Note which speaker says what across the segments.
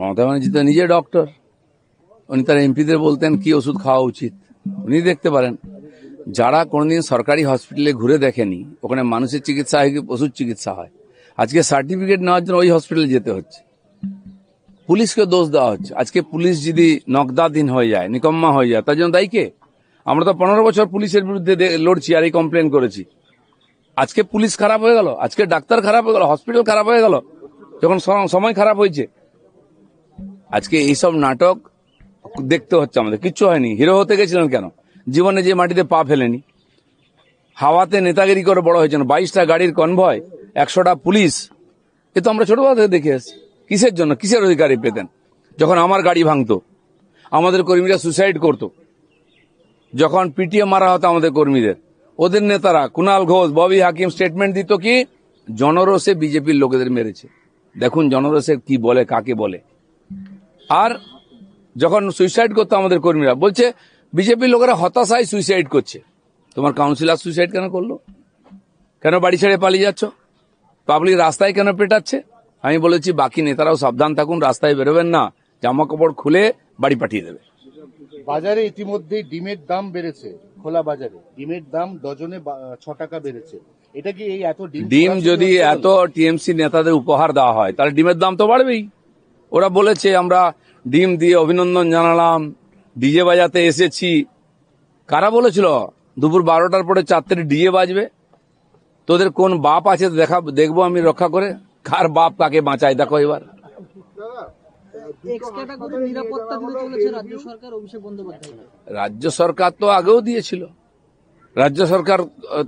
Speaker 1: মমতা ব্যানার্জি তো নিজে ডক্টর, উনি তার এমপিদের বলতেন কি ওষুধ খাওয়া উচিত, উনি দেখতে পারেন। যারা কোনোদিন সরকারি হসপিটালে ঘুরে দেখেনি ওখানে মানুষের চিকিৎসা হয় কি পশুর চিকিৎসা হয়, আজকে সার্টিফিকেট নেওয়ার জন্য ওই হসপিটালে যেতে হচ্ছে, পুলিশকে দোষ দেওয়া হচ্ছে। আজকে পুলিশ যদি নকদাধীন হয়ে যায়, নিকম্মা হয়ে যায়, তার জন্য দায়ী কে? আমরা তো 15 বছর পুলিশের বিরুদ্ধে লড়ছি আর এই কমপ্লেন করেছি। আজকে পুলিশ খারাপ হয়ে গেল, আজকে ডাক্তার খারাপ হয়ে গেল, হসপিটাল খারাপ হয়ে গেল, যখন সময় খারাপ হয়েছে। আজকে এইসব নাটক দেখতে হচ্ছে আমাদের। কিচ্ছু হয়নি। হিরো হতে গেছিলেন কেন? জীবনে যে মাটিতে পা ফেলেনি, হাওয়াতে নেতাগিরি করে বড় হয়েছেন। 22টা গাড়ির কনভয়, 100টা পুলিশ, এ তো আমরা ছোটবেলা থেকে দেখে আসছি। কিসের জন্য, কিসের অধিকারী পেতেন? যখন আমার গাড়ি ভাঙতো, আমাদের কর্মীরা সুসাইড করত, যখন পিটিএ মারা হতো আমাদের কর্মীদের, ওদের নেতারা কুণাল ঘোষ, ববি হাকিম স্টেটমেন্ট দিত কি জনরোষে বিজেপির লোকেদের মেরেছে। দেখুন জনরোষে কি বলে, কাকে বলে। আর যখন সুইসাইড করতো আমাদের কর্মীরা, বলছে বিজেপির লোকেরা হতাশায় সুইসাইড করছে। তোমার কাউন্সিলর সুইসাইড কেন করলো? কেন বাড়ি ছেড়ে পালিয়ে যাচ্ছ? পাবলিক রাস্তায় কেন পেটাচ্ছে? আমি বলেছি বাকি নেতারাও সাবধান থাকুন, রাস্তায় বেরোবেন না, জামা কাপড় খুলে বাড়ি পাঠিয়ে দেবে।
Speaker 2: বাজারে ইতিমধ্যেই ডিমের দাম বেড়েছে। খোলা বাজারে ডিমের দাম ডজনে 6 টাকা বেড়েছে। এটা কি এই এত
Speaker 1: ডিম যদি এত টিএমসি নেতাদের উপহার দেওয়া হয় তাহলে ডিমের দাম তো বাড়বেই। ওরা বলেছে আমরা ডিম দিয়ে অভিনন্দন জানালাম, ডিজে বাজাতে এসেছি। কারা বলেছিল দুপুর 12টার পরে 4টে ডিজে বাজবে? তোদের কোন বাপ আছে দেখবো আমি রক্ষা করে। কার বাপ কাকে বাঁচায় দেখো এবার। রাজ্য সরকার তো আগেও দিয়েছিল, রাজ্য সরকার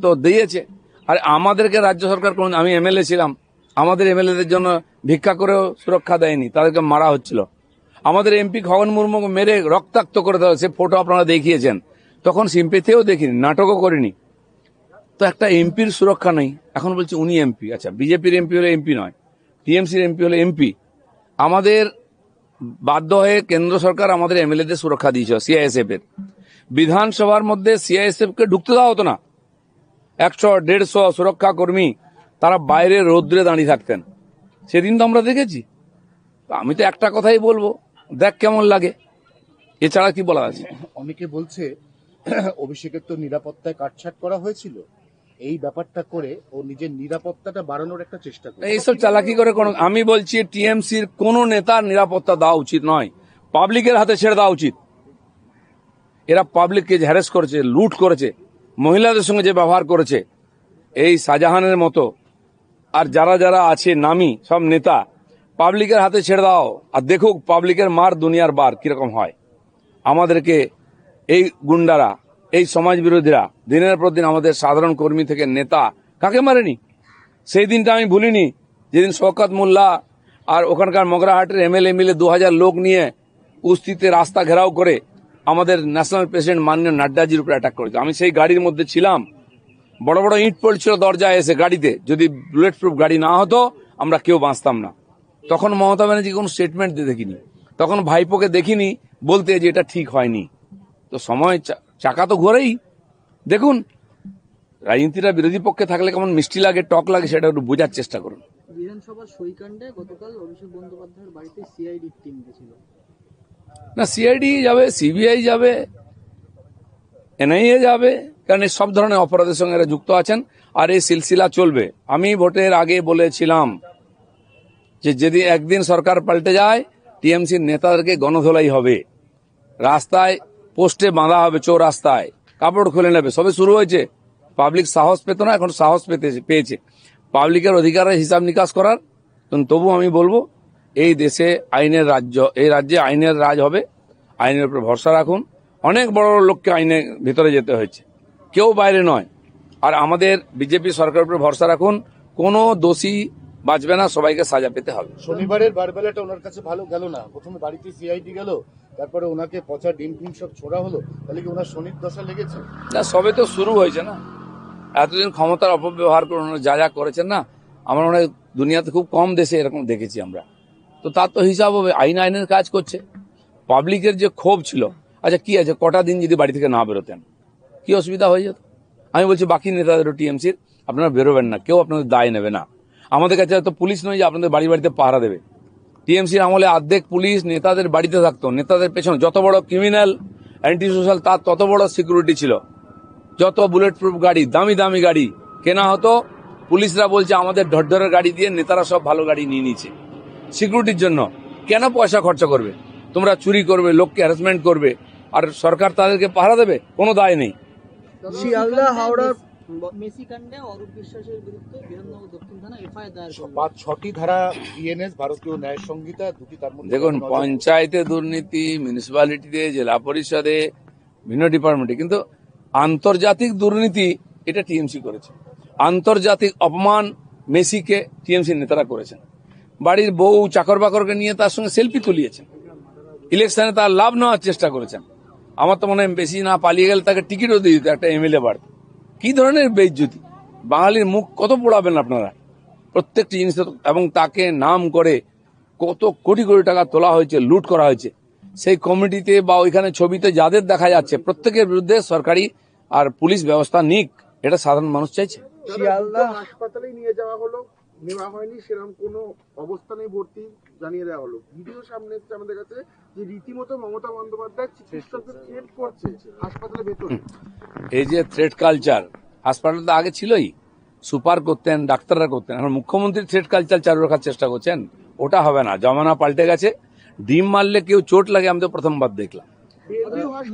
Speaker 1: তো দিয়েছে। আর আমাদেরকে রাজ্য সরকার কোন, আমি এমএলএ ছিলাম, আমাদের এমএলএদের জন্য ভিক্ষা করেও সুরক্ষা দেয়নি, তাদেরকে মারা হচ্ছিল। আমাদের এমপি খগন মুর্মু মেরে রক্তাক্ত করে দেওয়া, সে ফটো আপনারা দেখিয়েছেন। তখন সিম্পেথিও দেখিনি, নাটকও করিনি। তো একটা এমপির সুরক্ষা নেই, এখন বলছে উনি এমপি। আচ্ছা, বিজেপির এমপি হলে এমপি নয়, টিএমসির এমপি হলে এমপি। আমাদের বাধ্য হয়ে কেন্দ্র সরকার আমাদের এমএলএদের সুরক্ষা দিয়েছিল সিআইএসএফ এর। বিধানসভার মধ্যে সিআইএসএফ কে ঢুকতে দেওয়া হতো না। 100-150 সুরক্ষা কর্মী তারা বাইরে রৌদ্রে দাঁড়িয়ে থাকতেন, সেদিন তো আমরা দেখেছি। আমি তো একটা কথাই বলবো, দেখ কেমন লাগে, এছাড়া কি বলা আছে?
Speaker 2: অনেকে বলছে অভিষেকের তো নিরাপত্তায় কাটছাট করা হয়েছিল, এই ব্যাপারটা করে ও নিজের নিরাপত্তাটা বাড়ানোর একটা চেষ্টা করে।
Speaker 1: এইসব চালাকি করে কোন, আমি বলছি টিএমসির কোন নেতার নিরাপত্তা দেওয়া উচিত নয়, পাবলিকের হাতে ছেড়ে দেওয়া উচিত। এরা পাবলিককে হ্যারেস করেছে, লুট করেছে, মহিলাদের সঙ্গে যে ব্যবহার করেছে এই শাহজাহানের মতো, আর যারা যারা আছে নামি সব নেতা, পাবলিকের হাতে ছেড়ে দাও আর দেখুক পাবলিকের মার দুনিয়ার বার কিরকম হয়। আমাদেরকে এই গুন্ডারা, এই সমাজ বিরোধীরা দিনের পর দিন আমাদের সাধারণ কর্মী থেকে নেতা কাকে মারেনি? সেই দিনটা আমি ভুলিনি, যেদিন শওকত মোল্লা আর ওখানকার মগরাহাটের এমএলএ মিলে 2000 লোক নিয়ে উস্তিতে রাস্তা ঘেরাও করে আমাদের ন্যাশনাল প্রেসিডেন্ট মাননীয় নাড্ডাজির উপর অ্যাটাক করেছে। আমি সেই গাড়ির মধ্যে ছিলাম, বড় বড় ইট পড়ছিল দরজায় এসে গাড়িতে। যদি বুলেট প্রুফ গাড়ি না হতো আমরা কেউ বাঁচতাম না। তখন মমতা ব্যানার্জি কোনো স্টেটমেন্ট দিয়ে দেখিনি, তখন ভাইপোকে দেখিনি বলতে যে এটা ঠিক হয়নি। তো সময় চাকা তো ঘোরেই। দেখুন রাজনীতিটা বিরোধী পক্ষে থাকলে কেমন মিষ্টি লাগে, টক লাগে, সেটা একটু বোঝার চেষ্টা করুন।
Speaker 3: বিধানসভার সইকাণ্ডে গতকাল অভিষেক বন্দ্যোপাধ্যায়ের বাড়িতে সিআইডি টিম গেছিল।
Speaker 1: না, সিআইডি যাবে, সিবিআই যাবে, এনআইএ যাবে, কারণ এই সব ধরনের অপরাধের সঙ্গে এরা যুক্ত আছেন আর এই সিলসিলা চলবে। আমি ভোটের আগে বলেছিলাম যে যদি একদিন সরকার পাল্টে যায় টিএমসির নেতাদেরকে গণধোলাই হবে, রাস্তায় পোস্টে বাঁধা হবে, চৌরাস্তায় কাপড় খুলে নেবে। সবে শুরু হয়েছে, পাবলিক সাহস পেত না, এখন সাহস পেয়েছে পাবলিকের অধিকারের হিসাব নিকাশ করার। তবু আমি বলবো এই দেশে আইনের রাজ্য, এই রাজ্যে আইনের রাজ হবে, আইনের উপর ভরসা রাখুন। অনেক বড় বড় লোককে আইনের ভিতরে যেতে হয়েছে, কেউ বাইরে নয়। আর আমাদের বিজেপি সরকারের উপর ভরসা রাখুন, কোনো দোষী বাঁচবে না, সবাইকে সাজা পেতে হবে।
Speaker 2: শনিবারের বারবেলাটা ওনার কাছে ভালো গেল না। প্রথমে বাড়িতে সিআইডি গেল, তারপরে ওনাকে পচা ডিম টিম সব ছোড়া হলো। তাহলে কি ওনার শনির দশা লেগেছে?
Speaker 1: না, সবে তো শুরু হয়েছে না। এতদিন ক্ষমতার অপব্যবহার করে ওনারা যা যা করেছেন না, আমরা মনে হয় দুনিয়াতে খুব কম দেশে এরকম দেখেছি আমরা। তো তার তো হিসাব হবে, আইনের কাজ করছে। পাবলিকের যে ক্ষোভ ছিল, আচ্ছা কি আছে, কটা দিন যদি বাড়ি থেকে না বেরোতেন কি অসুবিধা হয়ে যেত? আমি বলছি বাকি নেতাদেরও টিএমসির, আপনারা বেরোবেন না, কেউ আপনাদের দায় নেবে না। আমাদের কাছে তো পুলিশ নয় যে আপনাদের বাড়ি বাড়িতে পাহারা দেবে। টিএমসির আমলে অর্ধেক পুলিশ নেতাদের বাড়িতে থাকতো, নেতাদের পেছনে যত বড় ক্রিমিনাল অ্যান্টি সোশ্যাল তার তত বড় সিকিউরিটি ছিল, যত বুলেট প্রুফ গাড়ি, দামি দামি গাড়ি কেনা হতো। পুলিশরা বলছে আমাদের ঢরঢরের গাড়ি দিয়ে নেতারা সব ভালো গাড়ি নিয়ে নিচ্ছে সিকিউরিটির জন্য। কেন পয়সা খরচা করবে? তোমরা চুরি করবে, লোককে হ্যারাসমেন্ট করবে, আর সরকার তাদেরকে পাহারা দেবে? কোনো দায় নেই।
Speaker 3: শিয়ালদা হাওড়ার মেসি কাণ্ডে অরূপ বিশ্বাসের বিরুদ্ধে বিধাননগর দক্ষিণ থানা এফআইআর দায়ের করলো।
Speaker 2: 5-6টি ধারা বিএনএস, ভারতীয় ন্যায় সংহিতা, দুটি তার মধ্যে
Speaker 1: দেখুন, পঞ্চায়েতে দুর্নীতি, মিউনিসিপ্যালিটিতে, জেলা পরিষদে, ভিন্ন ডিপার্টমেন্টে, কিন্তু আন্তর্জাতিক দুর্নীতি এটা টিএমসি করেছে। আন্তর্জাতিক অপমান মেসিকে টিএমসি নেতারা করেছেন। বাড়ির বউ চাকর বাকরকে নিয়ে তার সঙ্গে সেলফি তুলিয়েছেন। ইলেকশনে তার লাভ নেওয়ার চেষ্টা করেছেন। আমার তো মনে হয় বেশি না পালিয়ে গেলে তাকে টিকিটও দিয়ে দিত, একটা এমএলএ বাড়ত। কি ধরনের বেইজ্জতি! বাঙালির মুখ কত পোড়াবেন আপনারা প্রত্যেকটি জিনিস। এবং তাকে নাম করে কত কোটি কোটি টাকা তোলা হয়েছে, লুট করা হয়েছে। সেই কমিটিতে বা ওইখানে ছবিতে যাদের দেখা যাচ্ছে প্রত্যেকের বিরুদ্ধে সরকারি আর পুলিশ ব্যবস্থা নিক, এটা সাধারণ মানুষ চাইছে।
Speaker 4: শিয়ালদা হাসপাতালে নিয়ে যাওয়া হলো, নেওয়া হয়নি, সেরকম কোনো অবস্থানে ভর্তি জানিয়ে দেওয়া হলো। ভিডিও সামনে এসছে আমাদের কাছে যে রীতিমতো মমতা বন্দ্যোপাধ্যায় চিকিৎসকদের থ্রেট করছে হাসপাতালের ভেতরে।
Speaker 1: এই যে থ্রেট কালচার হাসপাতালে তো আগে ছিলই, সুপার করতেন, ডাক্তাররা করতেন। এখন মুখ্যমন্ত্রী থ্রেট কালচার চালু রাখার চেষ্টা করছেন। ওটা হবে না, জমানা পাল্টে গেছে। ডিম মারলে কেউ চোট লাগে আমি তো প্রথমবার দেখলাম।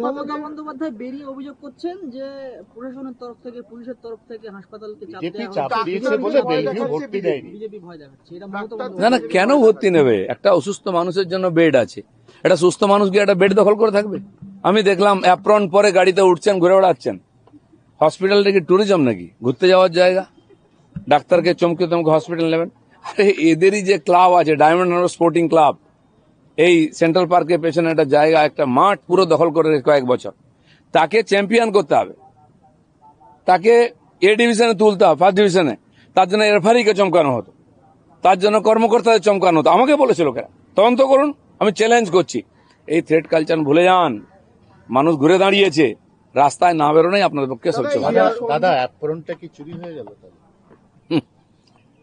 Speaker 3: মমতা বন্দ্যোপাধ্যায় বেরিয়ে অভিযোগ করছেন যে প্রশাসনের তরফ থেকে, পুলিশের তরফ থেকে হাসপাতালকে চাপ
Speaker 2: বিজেপি
Speaker 3: দেওয়া
Speaker 2: চাপ
Speaker 3: হচ্ছে,
Speaker 2: দিয়েছে বলে বেলভিউ ভর্তি দেয়নি।
Speaker 3: বিজেপি ভয় দেখাচ্ছে। এটা মমতা
Speaker 1: না
Speaker 3: বন্দ্যোপাধ্যায়
Speaker 1: না, কেন ভর্তি নেবে? একটা অসুস্থ মানুষের জন্য বেড আছে। একটা সুস্থ মানুষ গিয়ে একটা বেড দখল করে থাকবে? আমি দেখলাম অ্যাপ্রন পরে গাড়িতে উঠছেন, ঘুরে বেড়াচ্ছেন। হসপিটালটা কি ট্যুরিজম নাকি, ঘুরতে যাওয়ার জায়গা? ডাক্তারকে চমকে চমকে হসপিটাল নেবেন? আরে এদেরই যে ক্লাব আছে, ডায়মন্ড হারবার স্পোর্টিং ক্লাব, এই সেন্ট্রাল পার্কের পেছনে একটা জায়গা, একটা মাঠ পুরো দখল করে রেখে কয়েক বছর। তাকে চ্যাম্পিয়ন করতে হবে, তাকে এ ডিভিশনে তুলতে হবে, ফার্স্ট ডিভিশনে। তার জন্য রেফারিকে চমকানো হতো, তার জন্য কর্মকর্তাদের চমকানো হতো। আমাকে বলেছিল লোকেরা তদন্ত করুন, আমি চ্যালেঞ্জ করছি। এই থ্রেট কালচার ভুলে যান। মানুষ ঘুরে দাঁড়িয়েছে, রাস্তায় না বেরোনোই আপনাদের পক্ষে সবচেয়ে ভালো।
Speaker 2: দাদা অ্যাপ্রনটা কি চুরি হয়ে গেল তাহলে?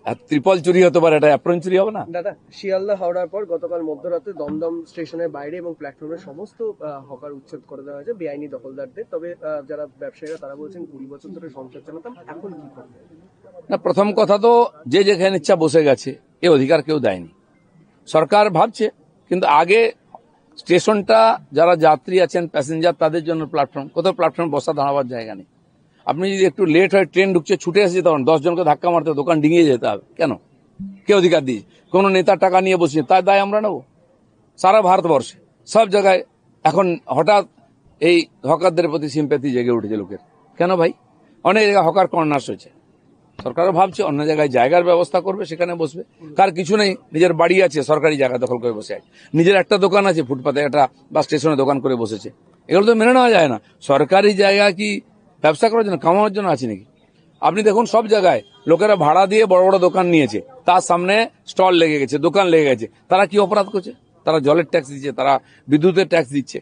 Speaker 1: আর ত্রিপল চুরি হতে পারে, এটা অ্যাপ্রন চুরি হবে না?
Speaker 5: দাদা, শিয়ালদা হাওড়ার পর গতকাল মধ্যরাতে দমদম স্টেশনের বাইরে এবং প্ল্যাটফর্মের সমস্ত হকার উচ্ছেদ করে দেওয়া হয়েছে বেআইনি দখলদারদের। তবে যারা ব্যবসায়ীরা তারা বলছেন 20 বছর ধরে সংসার চালাতাম, এখন কি করবে?
Speaker 1: না, প্রথম কথা তো যে যেখানে ইচ্ছা বসে গেছে, এ অধিকার কেউ দেয়নি। সরকার ভাবছে, কিন্তু আগে স্টেশনটা যারা যাত্রী আছেন, প্যাসেঞ্জার, তাদের জন্য প্ল্যাটফর্ম। কোথাও প্ল্যাটফর্ম বসা দাঁড়াবার জায়গা নেই। আপনি যদি একটু লেট হয়, ট্রেন ঢুকছে, ছুটে এসে যেতে পারেন, 10 জনকে ধাক্কা মারতে, দোকান ডিঙিয়ে যেতে হবে। কেন? কে অধিকার দিয়েছে? কোন নেতার টাকা নিয়ে বসিয়ে তার দায় আমরা নেব? সারা ভারতবর্ষে সব জায়গায় এখন হঠাৎ এই হকারদের প্রতি সিম্প্যাথি জেগে উঠেছে লোকের। কেন ভাই? অনেক জায়গায় হকার কর্নার্স হয়েছে। সরকারও ভাবছে অন্য জায়গায় জায়গার ব্যবস্থা করবে, সেখানে বসবে। কার কিছু নেই, নিজের বাড়ি আছে, সরকারি জায়গা দখল করে বসে আছে। নিজের একটা দোকান আছে ফুটপাতে, একটা বা স্টেশনে দোকান করে বসেছে। এগুলো তো মেনে নেওয়া যায় না। সরকারি জায়গা কি ব্যবসা করার জন্য, কামানোর জন্য আছে নাকি? আপনি দেখুন সব জায়গায় লোকেরা ভাড়া দিয়ে বড় বড় দোকান নিয়েছে, তার সামনে স্টল লেগে গেছে, দোকান লেগে গেছে। তারা কি অপরাধ করছে? তারা জলের ট্যাক্স দিচ্ছে, তারা বিদ্যুতের ট্যাক্স দিচ্ছে,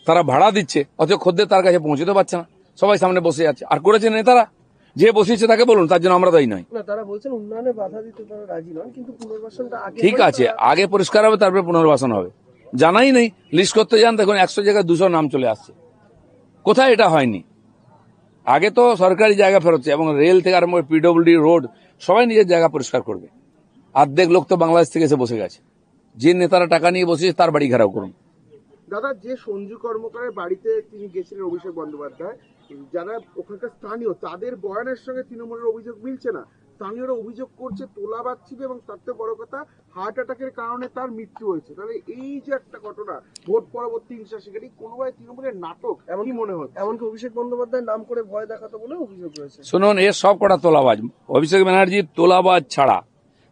Speaker 1: তারা ভাড়া দিচ্ছে, অথচ খদ্দের তার কাছে পৌঁছতে পারছে না, সবাই সামনে বসে আছে। আর করেছে নেতারা, যে বসিয়েছে তাকে বলুন, তার জন্য আমরা দায়ী নয়।
Speaker 5: না, তারা বলছেন উন্নয়নে বাধা দিতে তারা রাজি নন, কিন্তু পুনর্বাসনটা আগে
Speaker 1: ঠিক আছে, আগে পরিষ্কার হবে, তারপরে পুনর্বাসন হবে। জানাই নেই, লিস্ট করতে যান, দেখুন 100 জায়গায় 200 নাম চলে আসছে। কোথায় এটা হয়নি? আগে তো সরকারি জায়গা ফেরত, এবং রেল থেকে আরম্ভ করে পিডব্লিউডি, রোড, সবাই নিজের জায়গা পরিষ্কার করবে। অর্ধেক লোক তো বাংলাদেশ থেকে এসে বসে গেছে। যে নেতারা টাকা নিয়ে বসেছে তার বাড়ি ঘেরাও করুন।
Speaker 4: দাদা, যে সঞ্জু কর্মকারের বাড়িতে তিনি গেছিলেন অভিষেক বন্দ্যোপাধ্যায়, যারা ওখানকার স্থানীয়, তাদের বয়ানের সঙ্গে তৃণমূলের অভিযোগ মিলছে না। স্থানীয়রা অভিযোগ করছে তোলাবাজ ছিল, এবং তার থেকে বড় কথা হার্ট অ্যাটাকের কারণে তার মৃত্যু হয়েছে। তাহলে এই যে একটা ঘটনা, ভোট পরবর্তী হিংসা, সেখানে কোনোভাবে তৃণমূলের নাটক এমনকি মনে হচ্ছে।
Speaker 5: এমনকি অভিষেক বন্দ্যোপাধ্যায় নাম করে ভয় দেখাতো বলে অভিযোগ রয়েছে।
Speaker 1: শুনুন, এর সব কটা তোলাবাজ। অভিষেক ব্যানার্জি তোলাবাজ ছাড়া,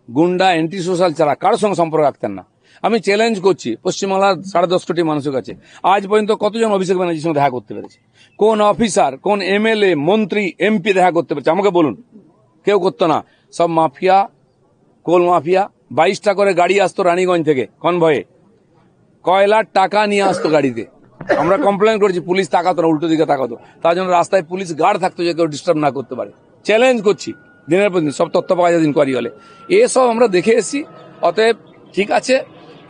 Speaker 1: গুন্ডা, অ্যান্টি সোশ্যাল ছাড়া কারোর সঙ্গে সম্পর্ক রাখতেন না। আমি চ্যালেঞ্জ করছি পশ্চিমবাংলার 10.5 কোটি মানুষের কাছে, আজ পর্যন্ত কতজন অভিষেক ব্যানার্জির সঙ্গে দেখা করতে পেরেছে? কোন অফিসার, কোন এমএলএ, মন্ত্রী, এমপি দেখা করতে পেরেছে? আমাকে বলুন। কেউ করতো না। সব মাফিয়া, কোল মাফিয়া। 22টা করে গাড়ি আসতো রানীগঞ্জ থেকে কনভয়ে, কয়লার টাকা নিয়ে আসতো গাড়িতে। আমরা কমপ্লেন করেছি, পুলিশ তাকাতো না, উল্টো দিকে তাকাতো। তার জন্য রাস্তায় পুলিশ গার্ড থাকতো যে কেউ ডিস্টার্ব না করতে পারে। চ্যালেঞ্জ করছি, দিনের পর দিন সব তথ্য পাওয়া যায় ইনকোয়ারি হলে। এসব আমরা দেখে এসেছি। অতএব ঠিক আছে,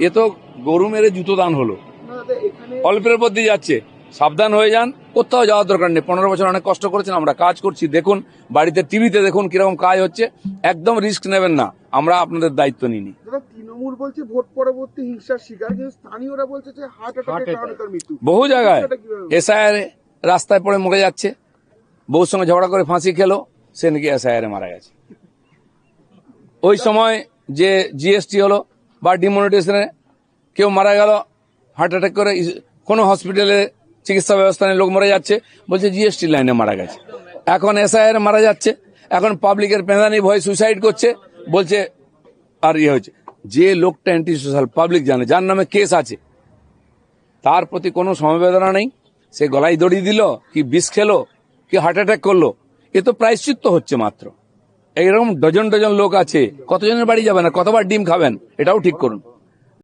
Speaker 1: এ তো গরু মেরে জুতো দান হলো,
Speaker 4: না দাদা, এখানে
Speaker 1: অল্পের উপর দিয়ে যাচ্ছে। সাবধান হয়ে যান, কোথাও যাওয়ার দরকার নেই। 15 বছর অনেক কষ্ট করেছেন, আমরা কাজ করছি, দেখুন বাড়িতে টিভিতে দেখুন কিরকম কাজ হচ্ছে। একদম রিস্ক নেবেন না, আমরা আপনাদের দায়িত্ব নিইনি।
Speaker 4: দাদা তৃণমূল বলছে ভোট পরবর্তী হিংসার শিকার, কিন্তু স্থানীয়রা বলছে যে হার্ট অ্যাটাকের কারণে তার মৃত্যু।
Speaker 1: বহু জায়গায়
Speaker 4: এটা কিভাবে?
Speaker 1: এসআইআর রাস্তায় পড়ে মরে যাচ্ছে, বউর সঙ্গে ঝগড়া করে ফাঁসি খেলো, সে নাকি এসআইআর মারা গেছে। ওই সময় যে জিএসটি হলো বা ডিমনিটাইজেশনে কেউ মারা গেল হার্ট অ্যাটাক করে, কোনো হসপিটালে চিকিৎসা ব্যবস্থা নেই, লোক মরে যাচ্ছে, বলছে জিএসটি লাইনে মারা গেছে। এখন এসআইআর মারা যাচ্ছে, এখন পাবলিকের পেঁদানি ভয় সুইসাইড করছে, বলছে আর ইয়ে হয়েছে। যে লোকটা অ্যান্টি সোশ্যাল পাবলিক জানে, যার নামে কেস আছে, তার প্রতি কোনো সমবেদনা নেই। সে গলায় দড়ি দিল, কি বিষ খেলো, কি হার্ট অ্যাটাক করলো, এ তো প্রায়শ্চিত্ত হচ্ছে মাত্র। এইরকম ডজন ডজন লোক আছে, কতজনের বাড়ি যাবেন আর কতবার ডিম খাবেন, এটাও ঠিক করুন।